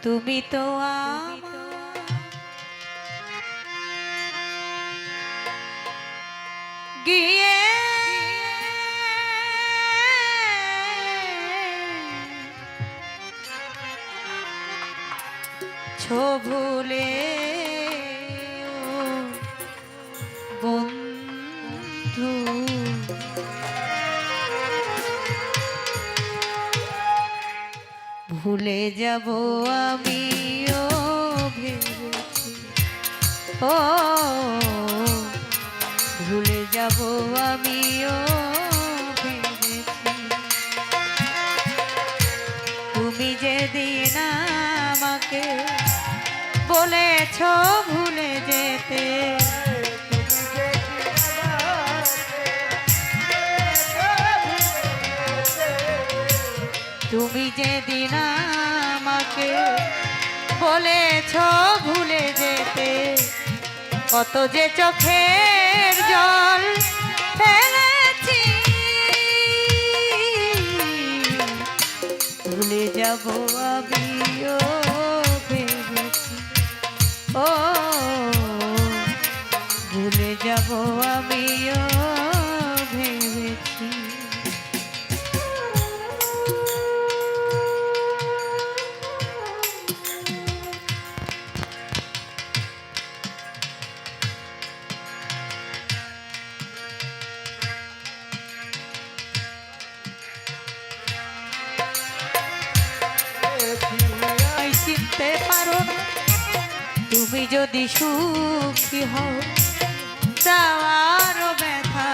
তুমি তো আমার গিয়ে ভুলে বন্ধু ভুলে যাব আমিও ভেবেছি ও ভুলে যাব আমিও ভেবেছি তুমি যেদিন আমাকে বলেছ ভুলে যেতে তুমি যেদিন আমাকে বলেছ ভুলে যেতে কত যে চোখের জল ফেলেছি ভুলে যাব আমিও ভেবেছি ও ভুলে যাব আমিও ভেবেছি চিনতে পারো না তুমি যদি সুখী হও চাওয়ারও ব্যথা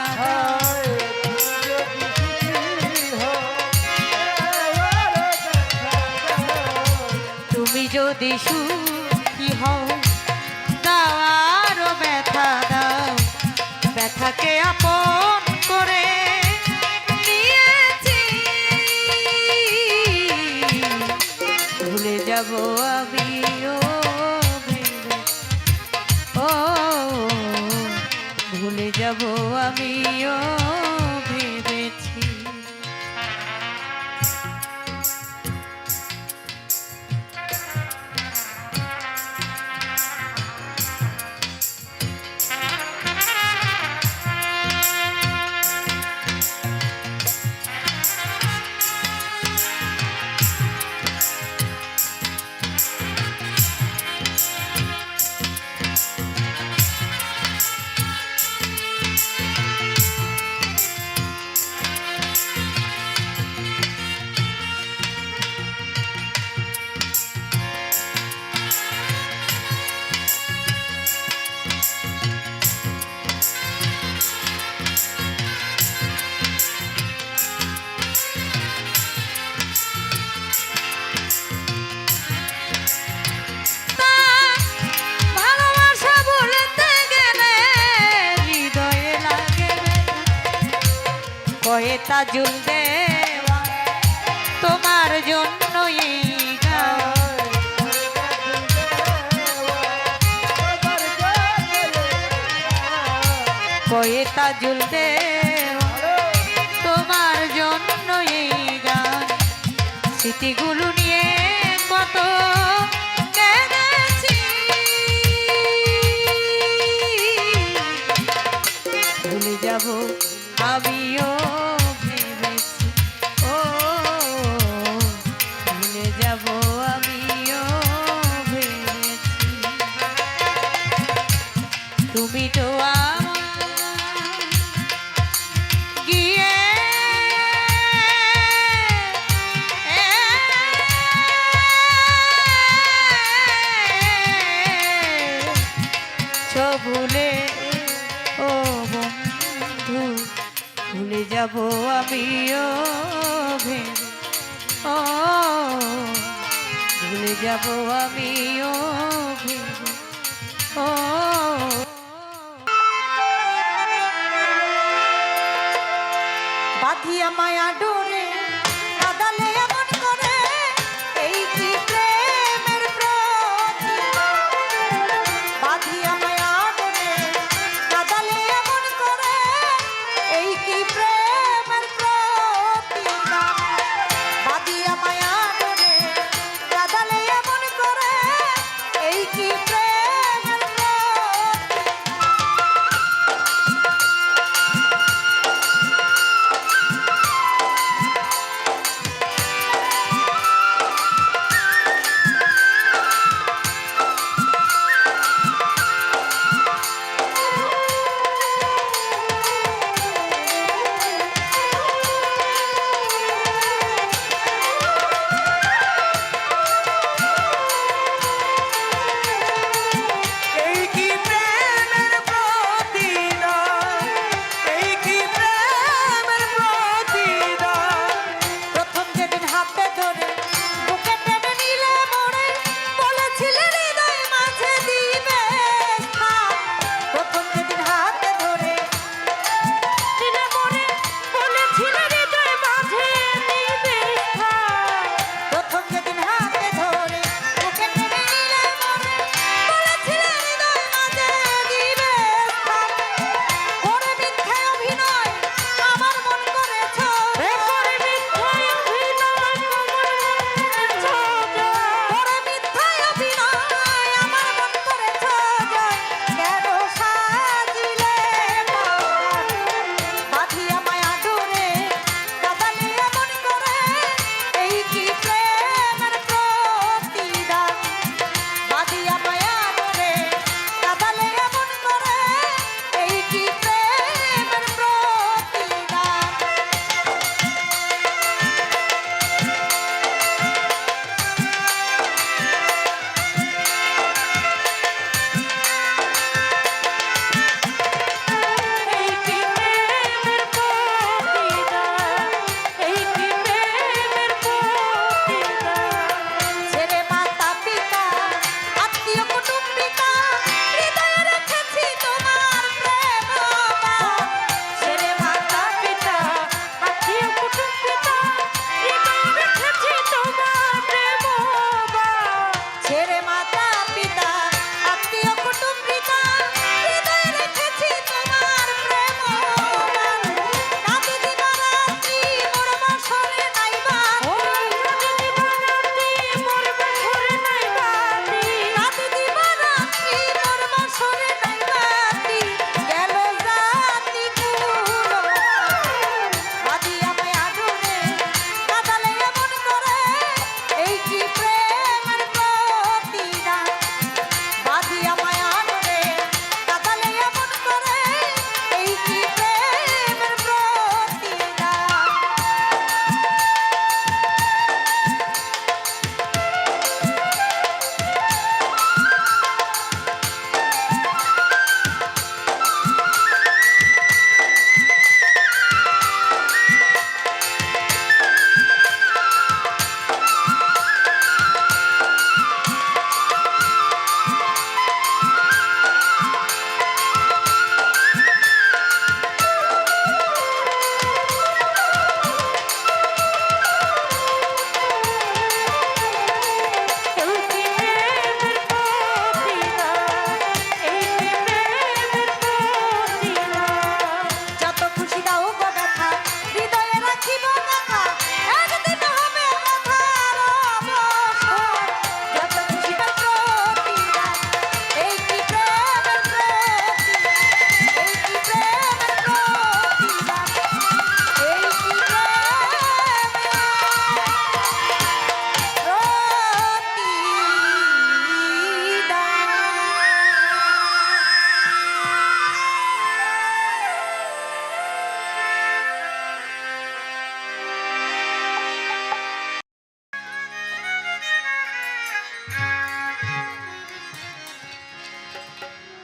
তুমি যদি সুখী হও চাওয়ারও ব্যথা দাও ব্যথাকে আপন করে ভুলে যাব আমিও ও ভুলে যাব আমিও ভেবেছি কয়ে তাজুল দেওয়া তোমার জন্যই কয়ে তাজুল দেওয়া তোমার জন্যই গান স্মৃতিগুলো নিয়ে কত কেঁদেছি ভুলে যাব আমিও ভেবেছি ও ভুলে যাব আমিও ভেবেছি তুমি তো আমার গিয়ে ভুলে ও বন্ধু ভুলে যাব আমিও ভেবে ও ভুলে যাব আমিও ভেবে ও বাঁধিয়া মায়া ডোরে কাঁদালে এমন করে এই কি প্রেমের প্রতিমা বাঁধিয়া মায়া ডোরে কাঁদালে এমন করে এই কি প্রেমের প্রতিমা বাঁধিয়া মায়া ডোরে কাঁদালে এমন করে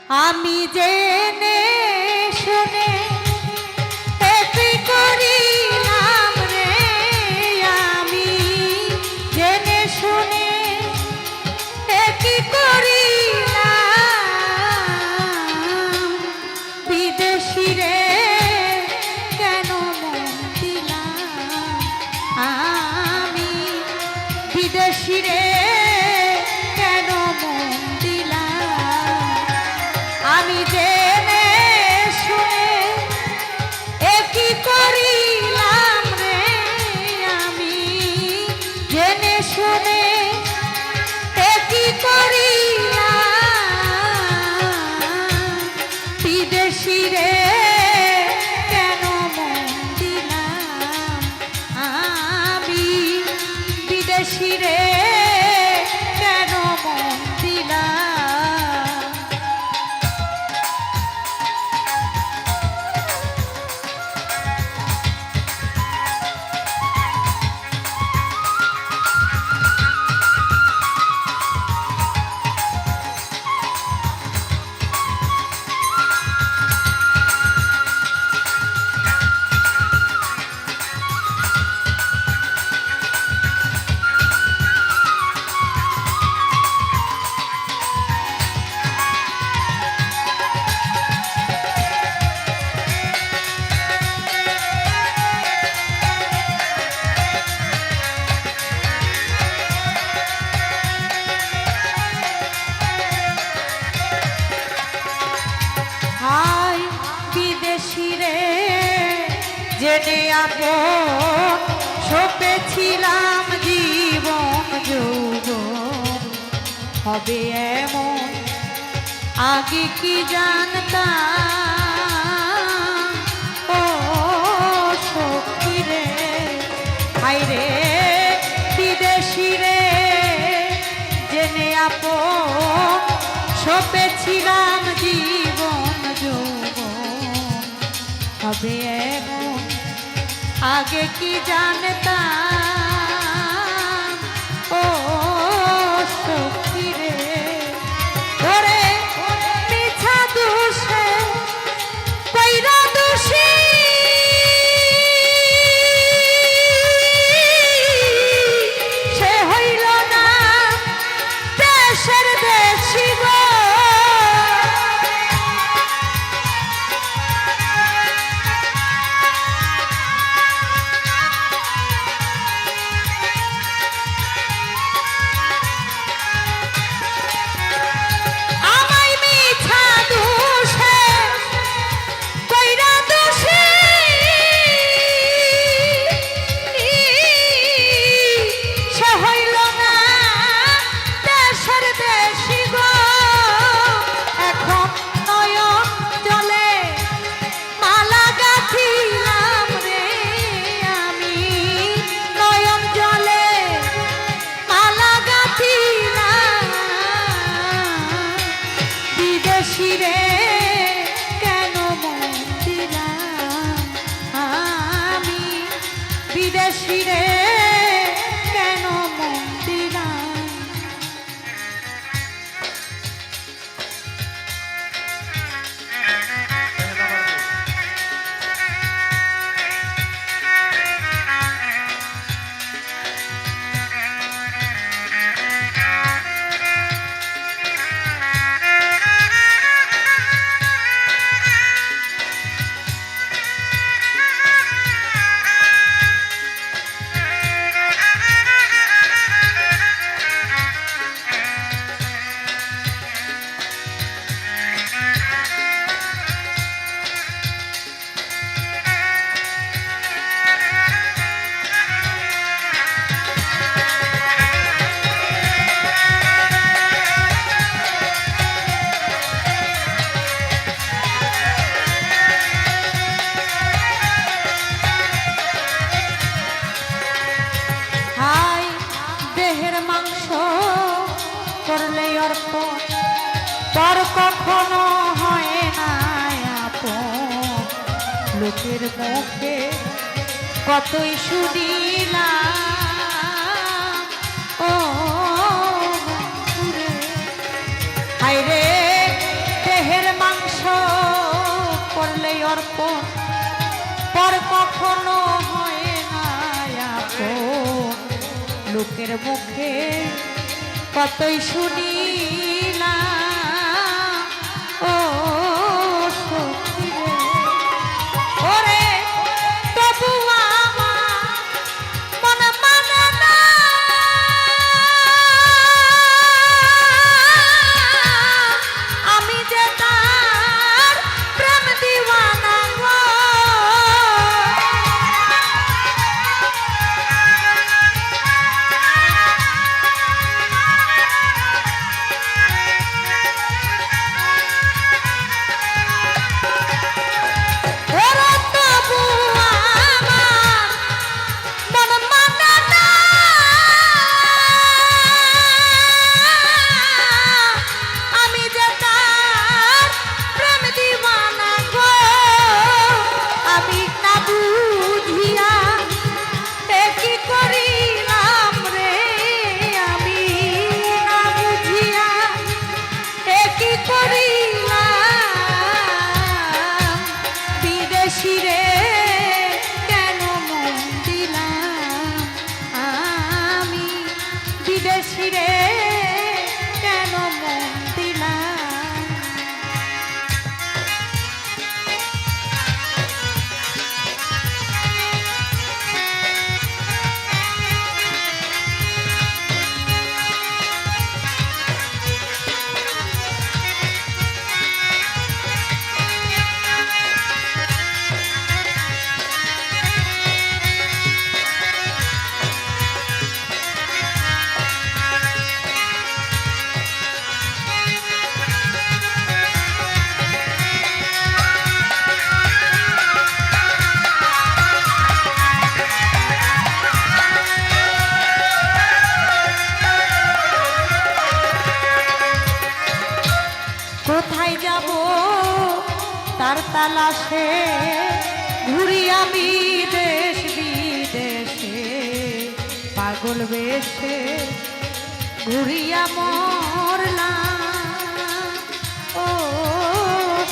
আমি জেনে শুনে এটি করিলাম রে, আমি জেনে শুনে এটি করিলাম, বিদেশি রে কেন মন দিলাম আমি, বিদেশি রে কেন মন দিলাম, আমি জেনে শুনে একই করিলাম রে, আমি জেনে শুনে একই করিলাম, বিদেশি রে কেন মন দিলাম আমি, বিদেশি রে কেন মন দিলাম। হায় বিদেশি রে জেনে আপন সপেছিলাম জীবন যৌবন হবে এমন, আগে কি জানতাম ও সখী রে, হায় রে বিদেশি রে জেনে আপন সপেছিলাম জীবন যৌবন হবে এমন, আগে কি জানতাম ও সখী রে, ওরে মিছা দোষে কইরা দোষী সে হইল না দেশের দেশি গো, আমায় মিছা দোষে কইরা দোষী সে হইল না দেশের দেশি গো, এখন নয়ন জলে মালা গাঁথিলাম রে, আমি নয়ন জলে মালা গাঁথিলাম, বিদেশি রে কেন মন দিলাম আমি, বিদেশি রে কেন মন দিলাম। করলে অর্থ পর কখনো হয় না আপন, লোকের মুখে কতই শুনিলাম ও হায় রে দেহের লোকের মুখে কতই শুনিলাম ও সখী রে। ওরে তবু আমার মন মানে না, আমি যে তার প্রেম দিওয়ানা গো। কোথায় যাব তার তালাশে ঘুরি আমি দেশ বিদেশে, পাগল বেশে ঘুরিয়া মরলাম ও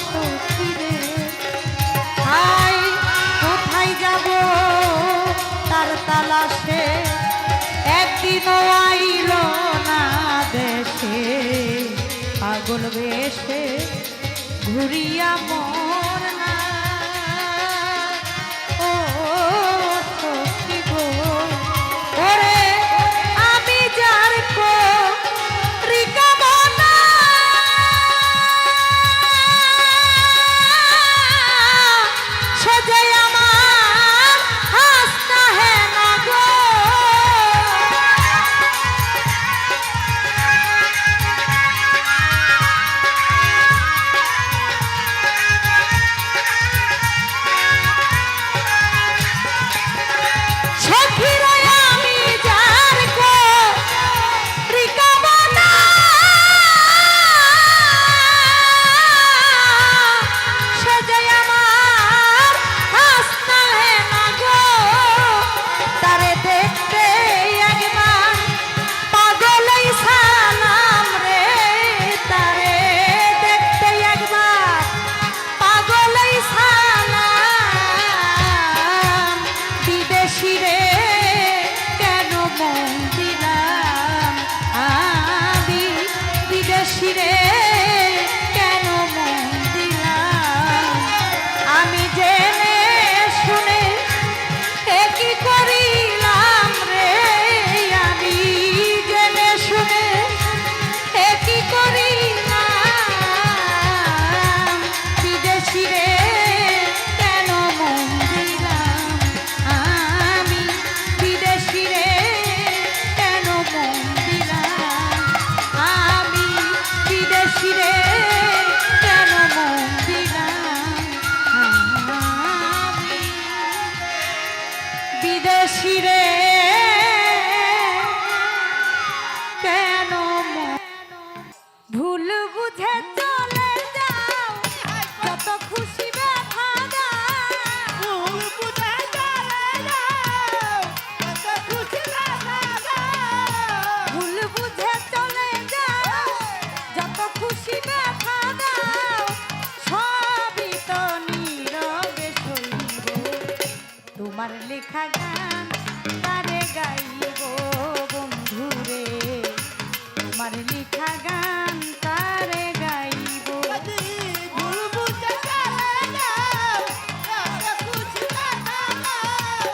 সখী রে। হাই কোথায় যাব তার তালাশে, একদিনও আইল না দেশে, পাগল বেশে ঘুরিয়া মরলাম ও সখী গো। ওরে আমি যার রিকামনা সে আমার হাসনা হে না গো। বিদেশিরে কেন ভুল বুঝে চলে যাও, যত খুশি ব্যথা দাও। ভুল বুঝে চলে যাও, যত খুশি ব্যথা দাও। ভুল বুঝে চলে যাও, যত খুশি ব্যথা দাও। সবই তো নীরবে সইব, তোমার লেখা গান তারে গাইব। তোমার লিখা গান তারে গাইব ভুল বুঝে চলে যাও রাতে খুশি কাটাও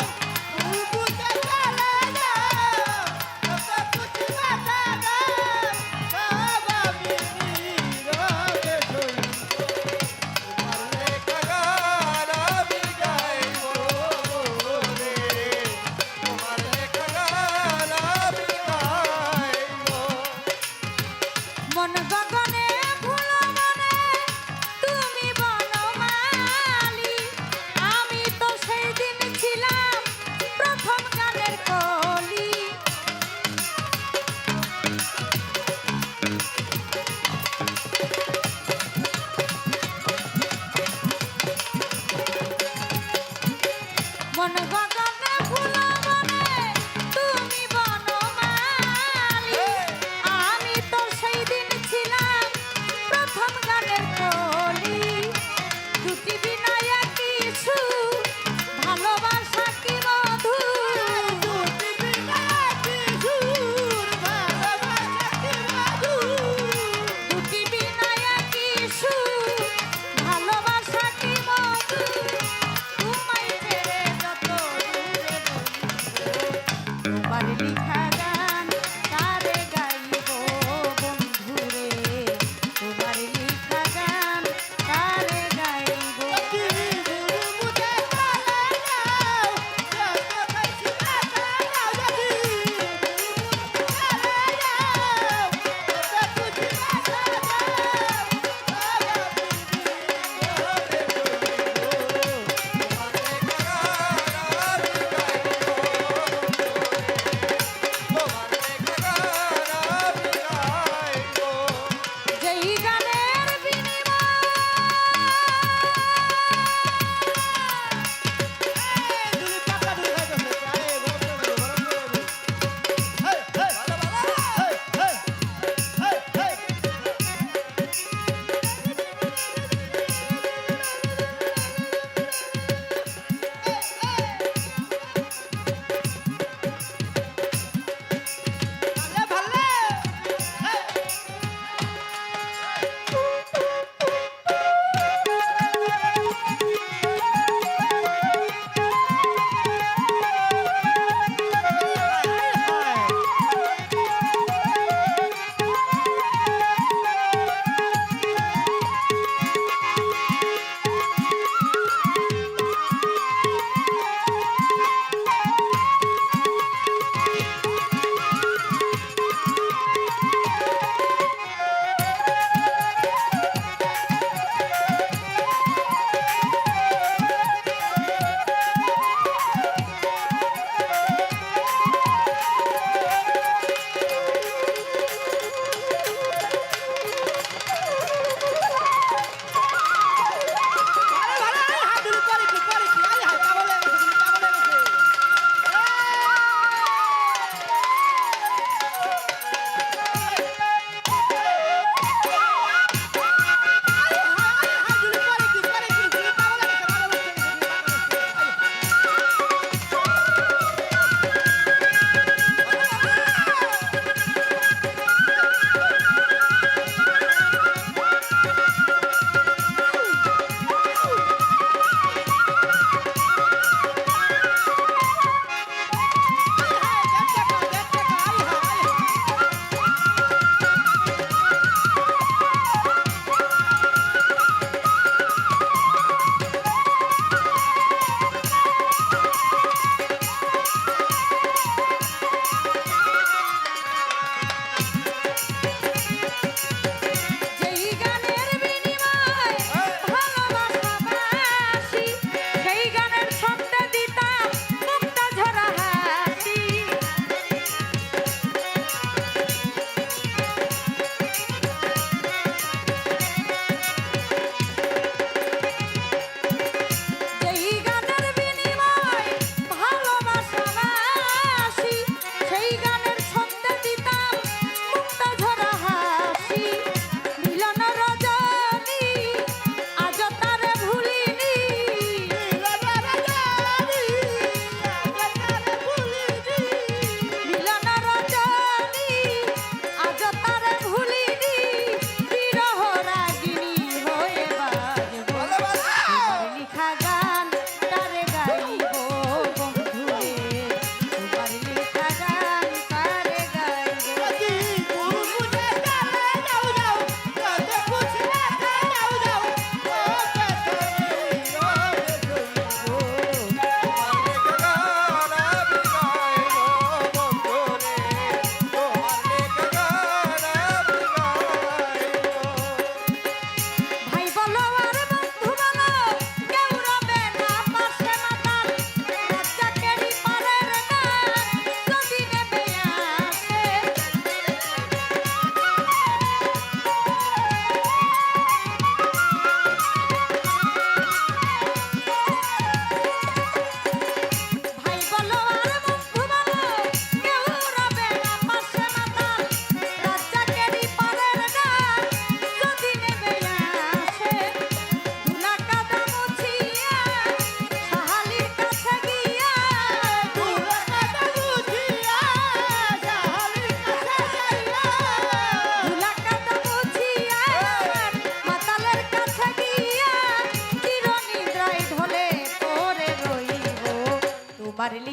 ভুল বুঝে চলে যাও রাতে খুশি কাটাও সব আমি নীরবে শুনবো তোমার লেখা গান আমি গাইবো রে তোমার লেখা গান আমি গাইবো মন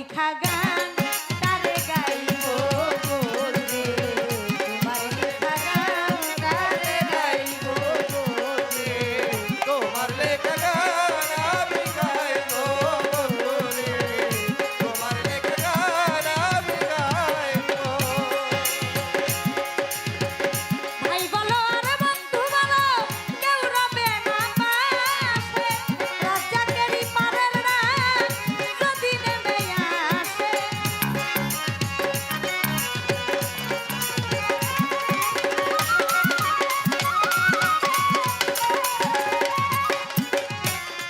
লিখা গান তারে গাইব বলবে তোমার লিখা গান তারে গাইব বন্ধুরে তোমার লেখা গান আমি গাইব বন্ধুরে তোমার লেখা গান আমি গাইব ভাই বলো আর বন্ধু বলো কেউ রবে না পাশে রাজ্জাকেরই পারের রাত যদি নেমে আসে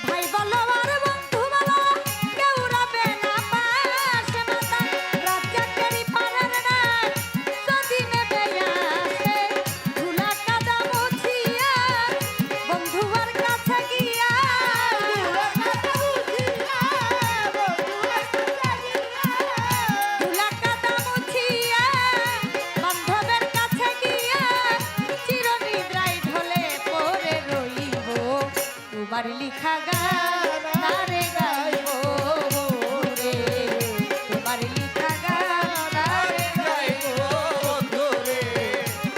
ভাই বলো আর বন্ধু বলো কেউ রবে না পাশে মাতা রাজ্জাকেরই পারের রাত যদি নেমে আসে ধুলা কাদা মুছিয়া বন্ধুর কাছে গিয়া ধুলা কাদা মুছিয়া বান্ধবের কাছে গিয়া চিরনিদ্রায় ঢলে পড়ে রইব তোমার লিখা গান তারে গাইব রে তোমার লিখা গান তারে গাইব বন্ধুরে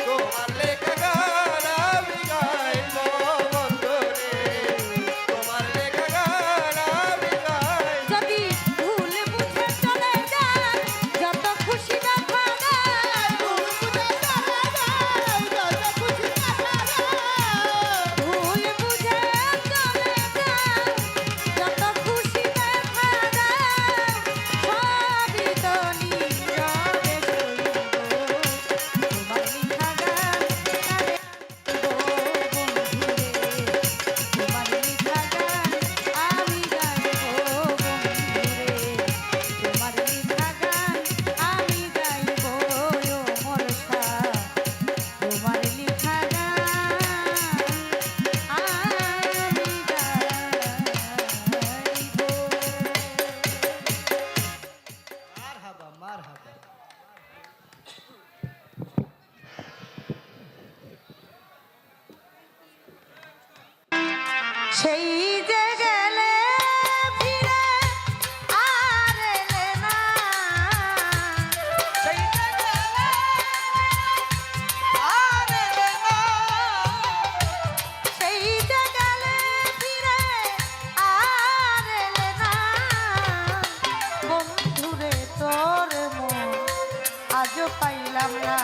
তোমার লেখা গান আমি গাইব বন্ধুরে তোমার লেখা গান আমি গাইব যদি ভুল বুঝে চলে যান যত খুশি দেখা দেয় ভুল বুঝে চলে যান যত খুশি দেখা দেয় ভুল বুঝে চলে যান যত খুশি দেখা দেয় সবই তো নীরবে মারহাবা মারহাবা সেই যে গেলে ফিরে আর এলে না সেই গেলে আর এলে না সেই যে গেলে ফিরে আর এলে না বন্ধুরে তোর মন আজও পাইলাম না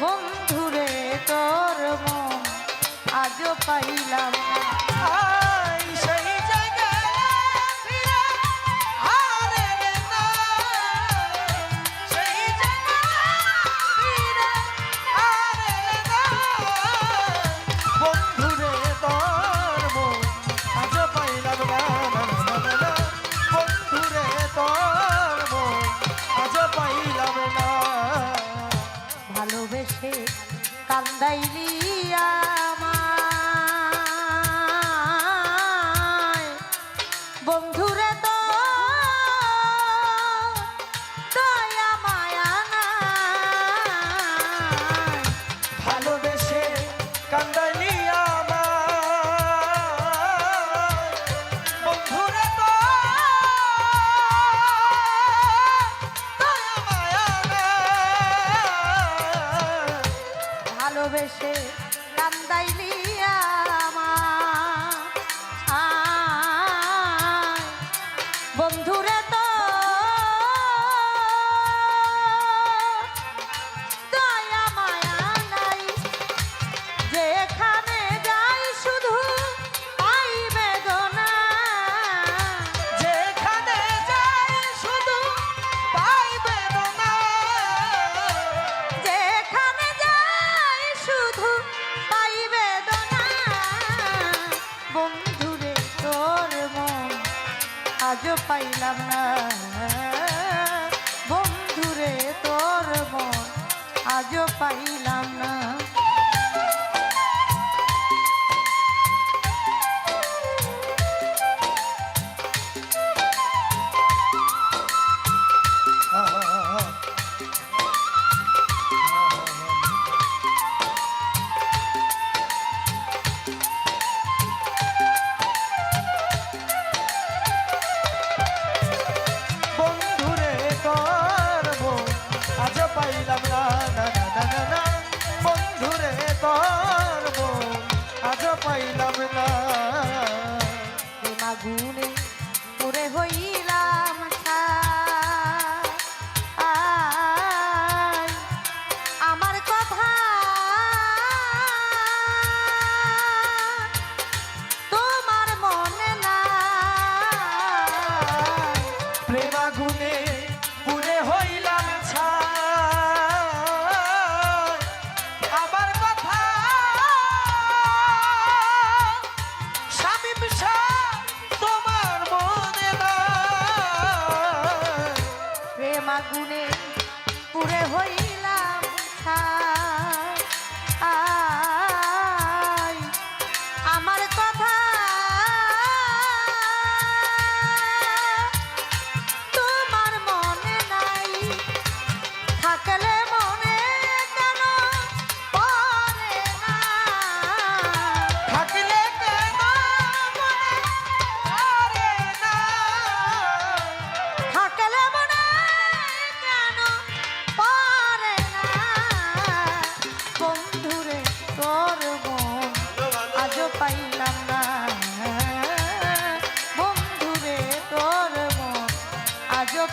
বন্ধুরে তোর মন আজও পাইলাম না আই সেই জায়গায় ফিরে আর এলে না সেই জায়গায় ফিরে আর এলে না বন্ধুরে তোর মন আজ পাইলাম না বন্ধুরে তোর মন আজ পাইলাম না ভালোবেসে কান্দাইলি আমায় বন্ধুরে তো দয়া মায়া নাই ভালোবেসে কান্দাইলি আমার বন্ধুরে তো দয়া মায়া নাই। ভালোবেসে কান্দাইলি আমায় বন্ধুরে তো দয়া মায়া নাই যেখানে যাই শুধু পাই বেদনা যেখানে যাই শুধু পাই বেদনা যেখানে যাই শুধু পাই বেদনা বন্ধুরে তোর মন আজও পাইলাম না বন্ধুরে তোর মন আজও পাইলাম না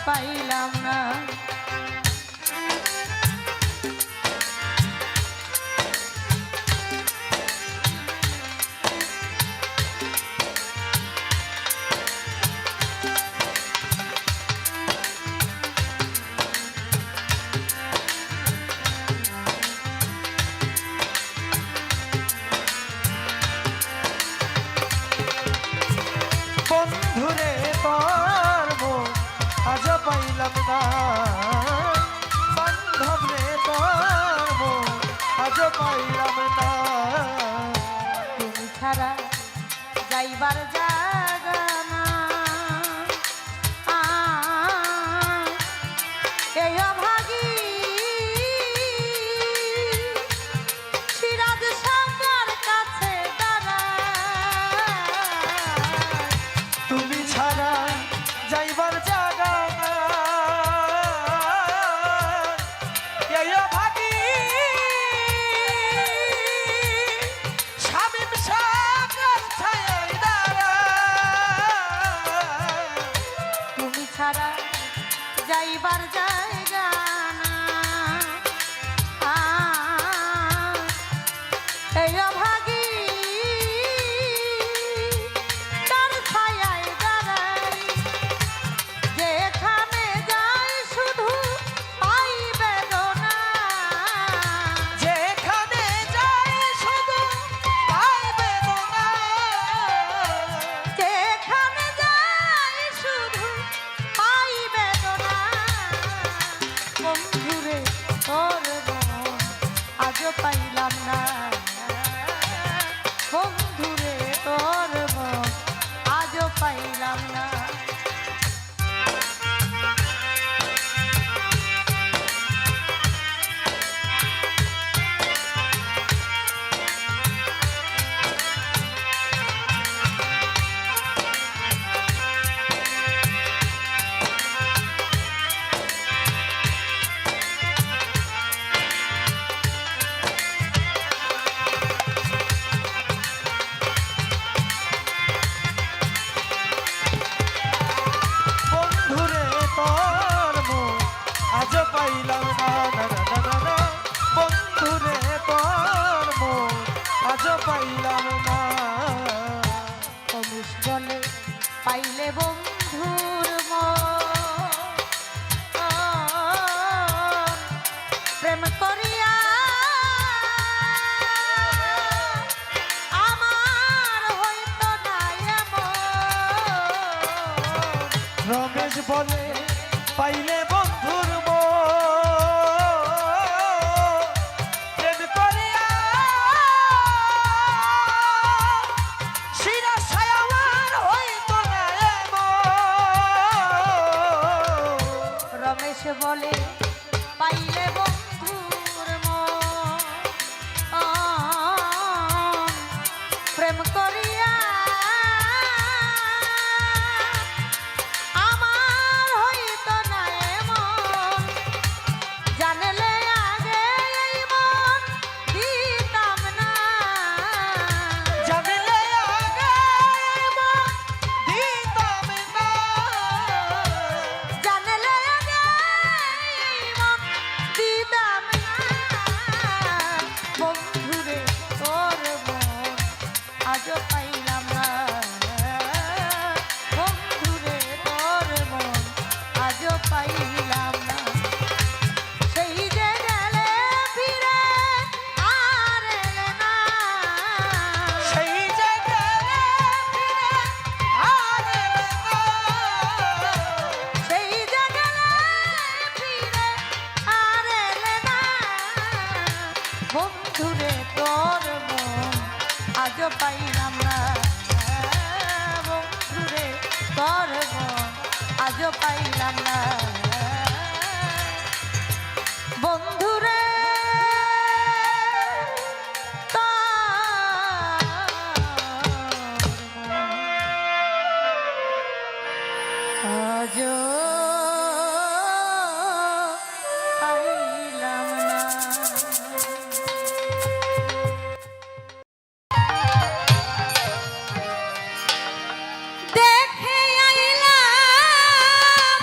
পাইলাম না। বন্ধুরে তোর মন আজ পাইলাম না, বান্ধব রে তোর মন আজ পাইলাম না। তুমি ছাড়া যাইবার জায়গা না, এই অভাগী সিরাজ সাগর কাছে দাঁড়ায়। তুমি ছাড়া যাইবার জায়গা না, এই ভাগী শামীম সাগর ছায়ায় দাঁড়ায়। তুমি ছাড়া যাইবার জায়গা না, এই অভাগী তার ছায়ায় দাঁড়াই। যেখানে যাই শুধু পাই বেদনা, যেখানে যাই শুধু পাই বেদনা, যেখানে যাই শুধু পাই বেদনা। বন্ধুরে তোর মন আজও পাইলাম না, বন্ধুরে তোর মন আজও পাইলাম না। বন্ধুরে তোর মন আজ পাইলাম না, না, না, না, না, না। বন্ধুরে তোর মন আজ পাইলাম না। কমিস বলে পাইলে বন্ধুর মন, প্রেম করিয়া আমার হইতো না এমন। রমেশ বলে পাইলে বন্ধুর মন, প্রেম করিয়া শিরা ছায়াওয়ার হইতো না এমন। রমেশ বলে পাইলে বন্ধুর মন, প্রেম করিয়া আমার হইতো না এমন। জানলে আগে এই মন দিতাম না, জানলে আগে মন দিতাম না, জানলে আগে এই মন দিতাম না। বন্ধুরে তোর মন আজও পাইলাম না, বন্ধুরে তোর মন আজও পাইলাম না। সেই যে গেলে ফিরে আর এলে না, সেই যে গেলে ফিরে আর এলে না। সেই যে গেলে ফিরে আর এলে না। বন্ধুরে তোর মন আজও পাইলাম না, বন্ধুরে তোর মন আজও পাইলাম না। বন্ধুরে আজও পাইলাম না। দেখে আইলাম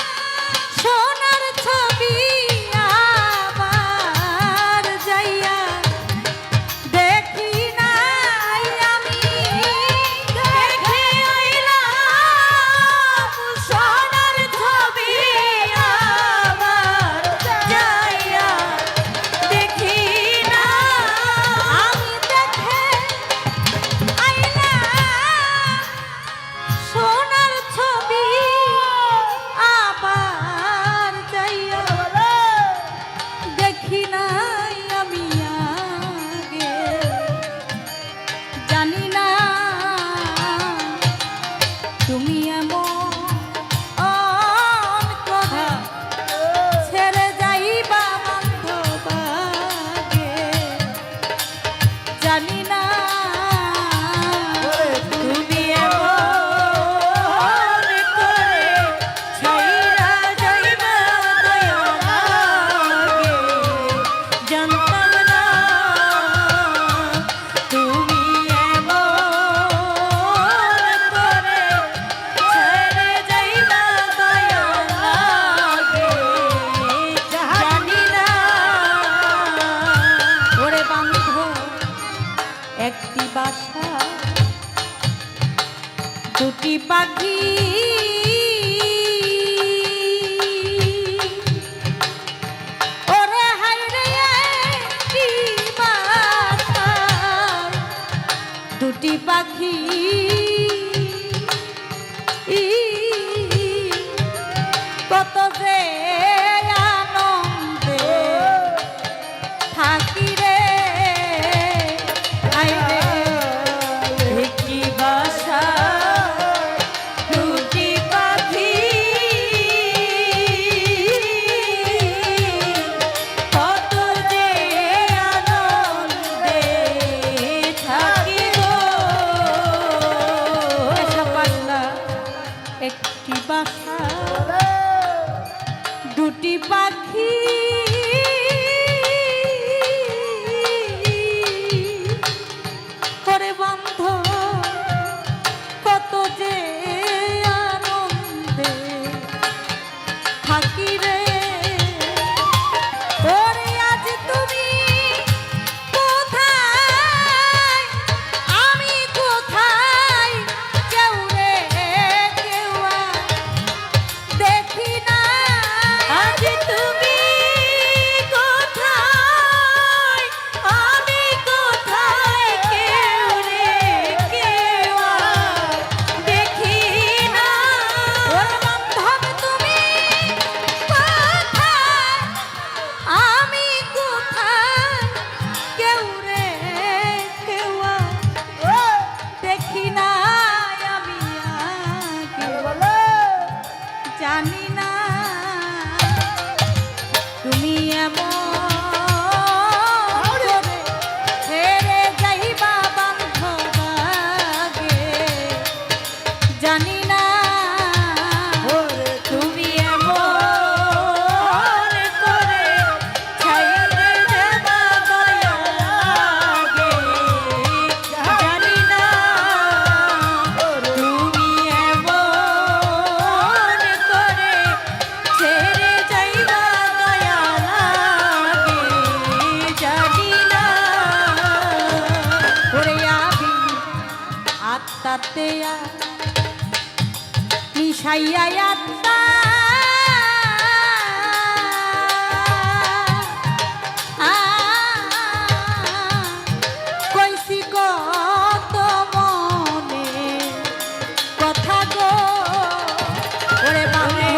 দুটি পাখি ওরে হায়রে একটি বাসায় দুটি পাখি কত যে আনন্দে থাকি রে হায়রে একটি বাসা দুটি পাখি কত যে আনন্দে থাকি গো এসব পাগলা একটি বাসা দুটি পাখি করে বন্ধ কত যে আনন্দে থাকি রে ওরে আজ তুমি কোথায় আমি কোথায় কেউ রে কেউ আর দেখি না আজ তুমি কোথায় আমি কোথায় কেউ রে কেউ আর দেখি না ওরে বান্ধব তুমি কোথায় আমি কোথায় কেউ রে কেউ আর দেখি না আমি আগে জানি না তুমি এমন করে ছেড়ে যাইবা বান্ধব আগে জানি না তুমি এমন করে ছেড়ে যাবা দয়াগে জানি না তুমি এমন করে ছেড়ে যাইবা দয়া লাগে জানি না ওরে আমি আত্মাতে মিশাইয়া আত্মা কইছি কত মনে কথা গো ওরে বামে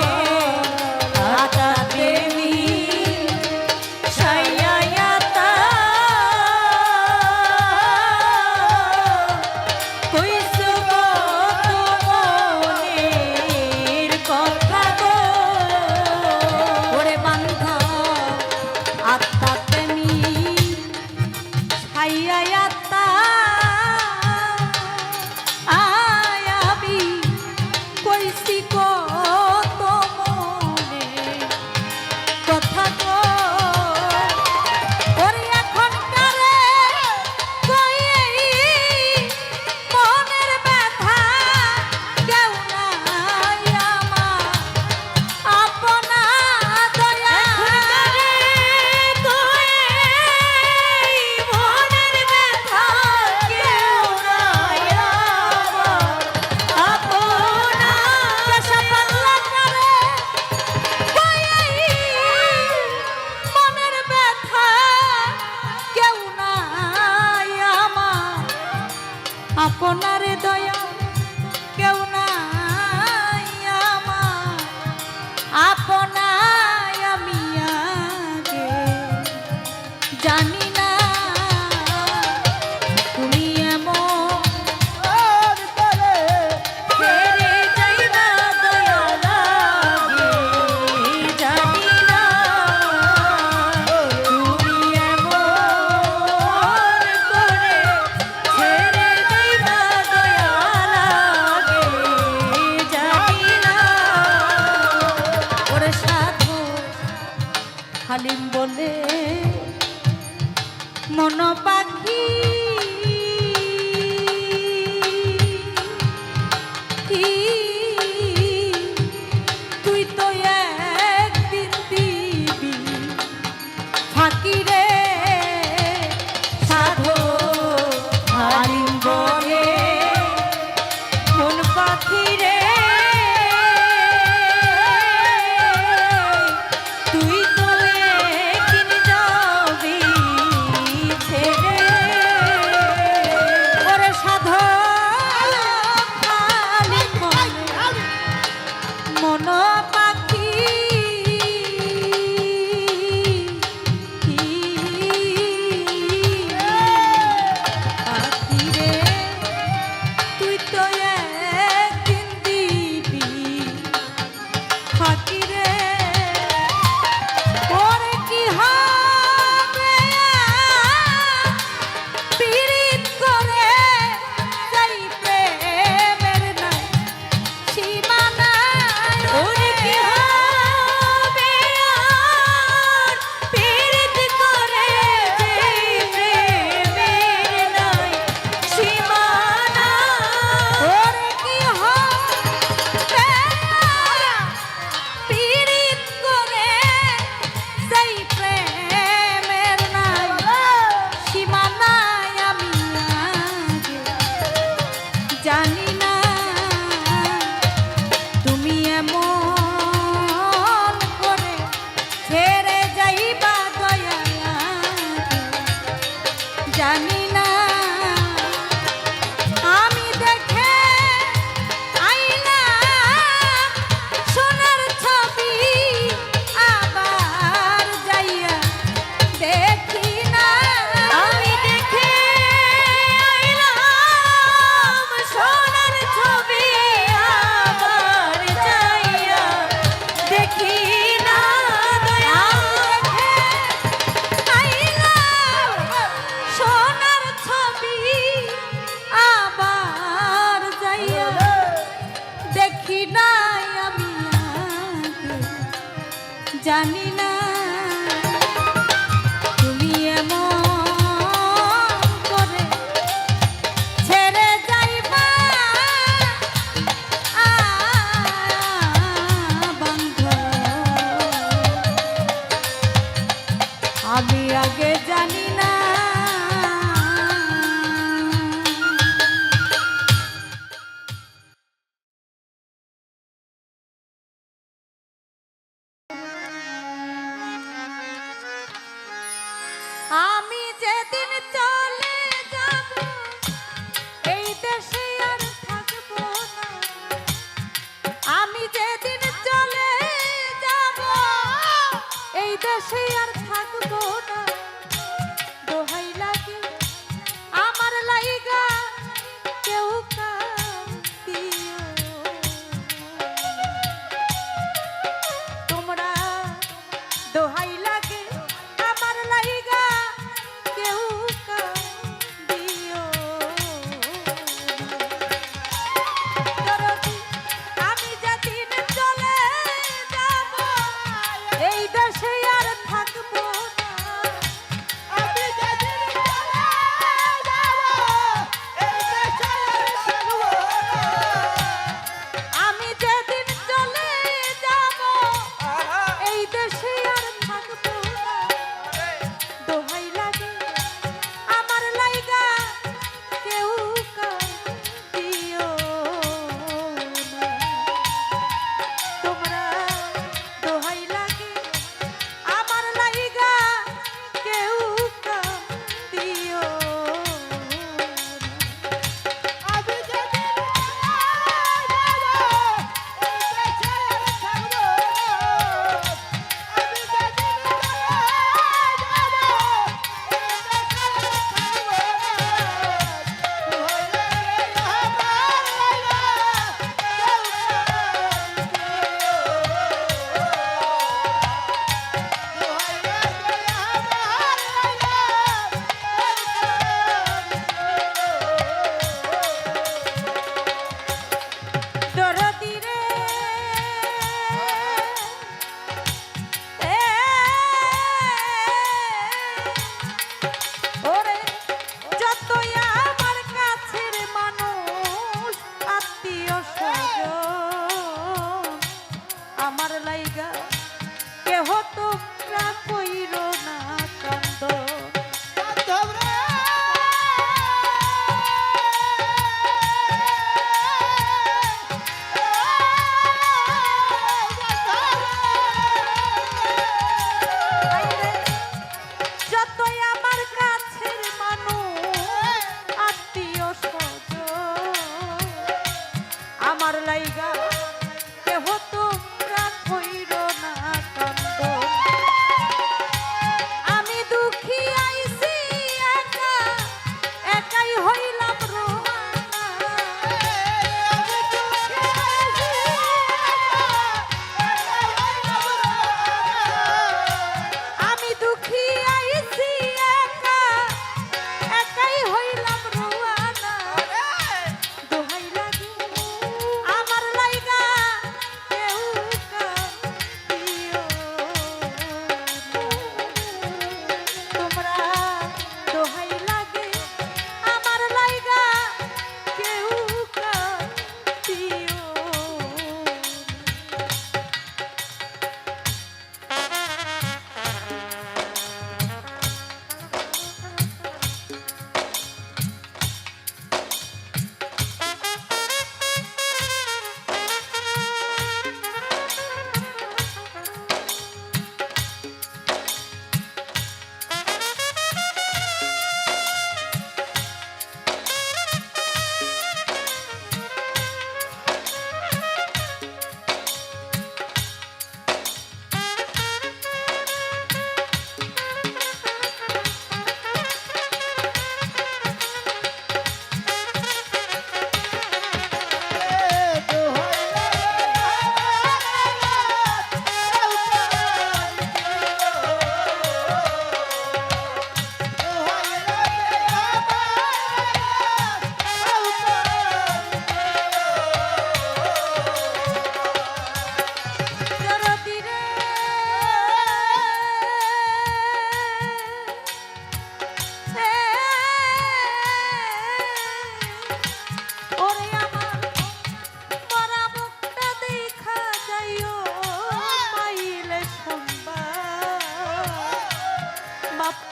আতাতে মিশাইয়া আত্মা কইছো কত মনের কথা গো ওরে বান্ধব আত্মাতে মিশাইয়া আত্মা আয়াবি কইছি কত মনে কথা গো ওরে এখন কারে কই মনের ব্যথা কেউ নাই আমার আপনা দয়া মনের ব্যথা কেউ নাই আমার আপনা কেসা পাল্লা করে মনের ব্যথা কেউ নাই আমার আপনার দয়া কেউ নাই আমার আপনায় আমি আগে জানি না তুমি এমন ছেড়ে যাইবা দয়া লাগে জানি না তুমি এমন করে ছেড়ে যাইবা দয়া লাগে জানি না ওরে সাধু হালিম বলে মন পাখি তুই তো একদিন দিবি ফাঁকি রে সাধু হালিম বলে মন পাখি জানি না আমি দেখে আইলাম সোনার ছবি আবার যাইয়া দেখি না আমি দেখে আইলাম সোনার ছবি আবার যাইয়া দেখি না সোনার ছবি আবার যাইয়া দেখি নাই আমি আগে জানি না তুমি এমন করে ছেড়ে যাইবা বন্ধু আমি আগে জানি না আমি যেদিন চলে যাব এই দেশে আর থাকবো না আমি যেদিন চলে যাব এই দেশে আর থাকবো না দোহাই লাগে আমার লাইগা কেউ কাঁদিও তোমরা দোহাই লাগে আমার লাইগা কেউ কাঁদিও দরদি আমি যেদিন চলে যাব এই দেশে আর থাকবো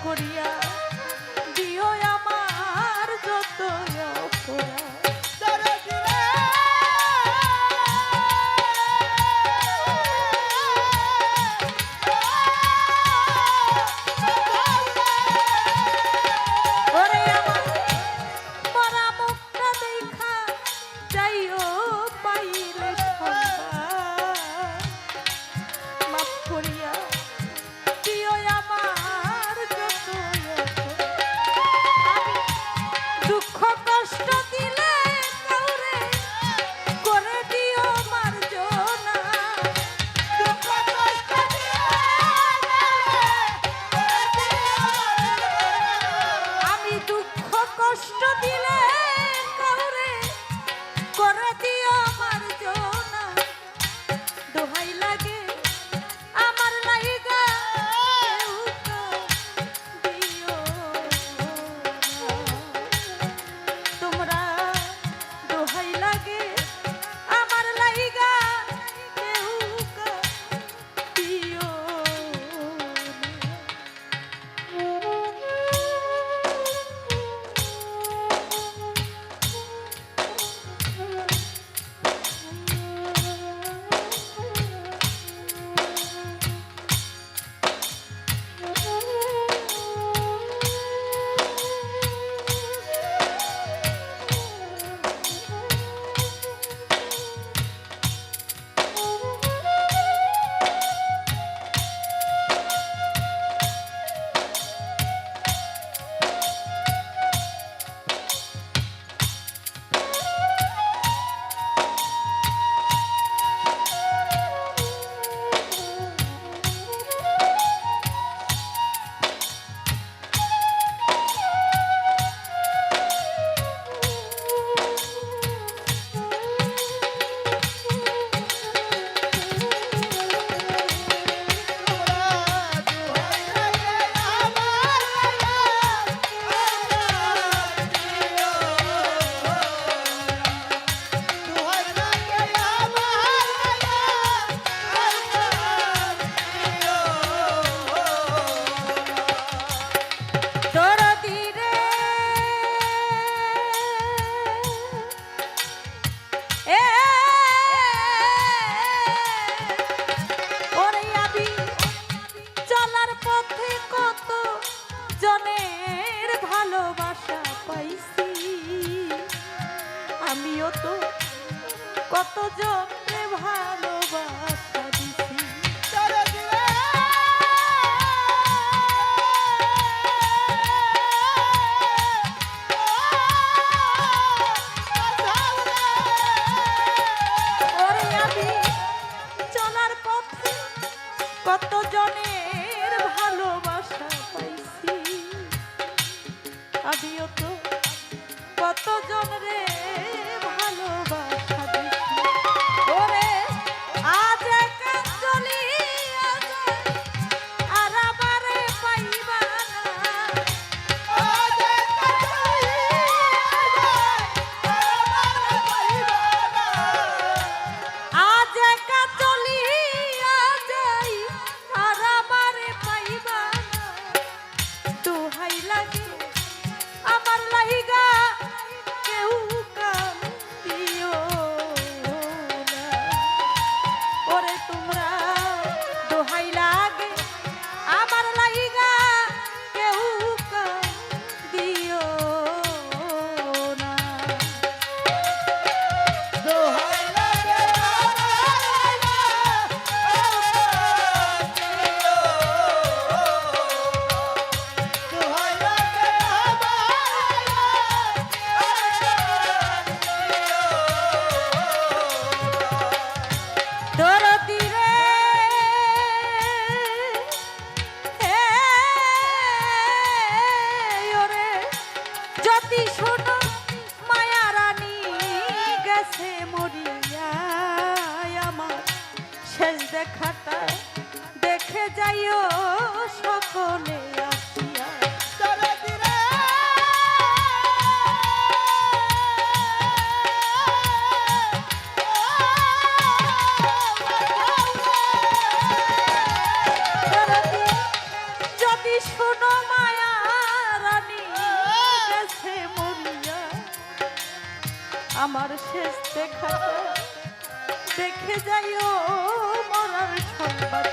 করিয়া দিও আমার যত অপরাধ। ওরে আমার মরা মুখটা দেখা যাইও পাইলে সন্তান, মাফ করিয়া দিও আমার যত আমি দুঃখ কষ্ট দিলে কাউরে করে দিও মার্জনা। দুঃখ কষ্ট দিলে আমি দুঃখ কষ্ট দিলে কাউরে করে দিও মার্জনা। দোহাই লাগে আমার লাইগা দিও তোমরা, দোহাই লাগে আমার লাইগা কেউ দিও আমিও তো কত জনকে ভালোবাসা দিছি। ওরে আমি চলার পথে কত জনের ভালোবাসা পাইছি। আমিও তো কত জনরে ভালোবাসা দিছি। ওরে আজ একা চলিয়া যায় আর আমারে পাইবা না। আজ একা চলিয়া যায় আজ একা চলিয়া যাই আর আমারে পাইবা না। দোহাই লাগে আমার লাইগা কেউ কান্দিও না। ওরে তোমরা দোহাই লাগে আমার লাইগা কেউ কান্দিও না। দোহাই লাগে যদি শোনো মায়া রানী গেছে মরিয়া, আমার শেষ দেখাটা দেখে যাইও সকলে আসিয়া। যদি শোনো মায়া আমার শেষ দেখাটা দেখে যাইও মরার সংবাদ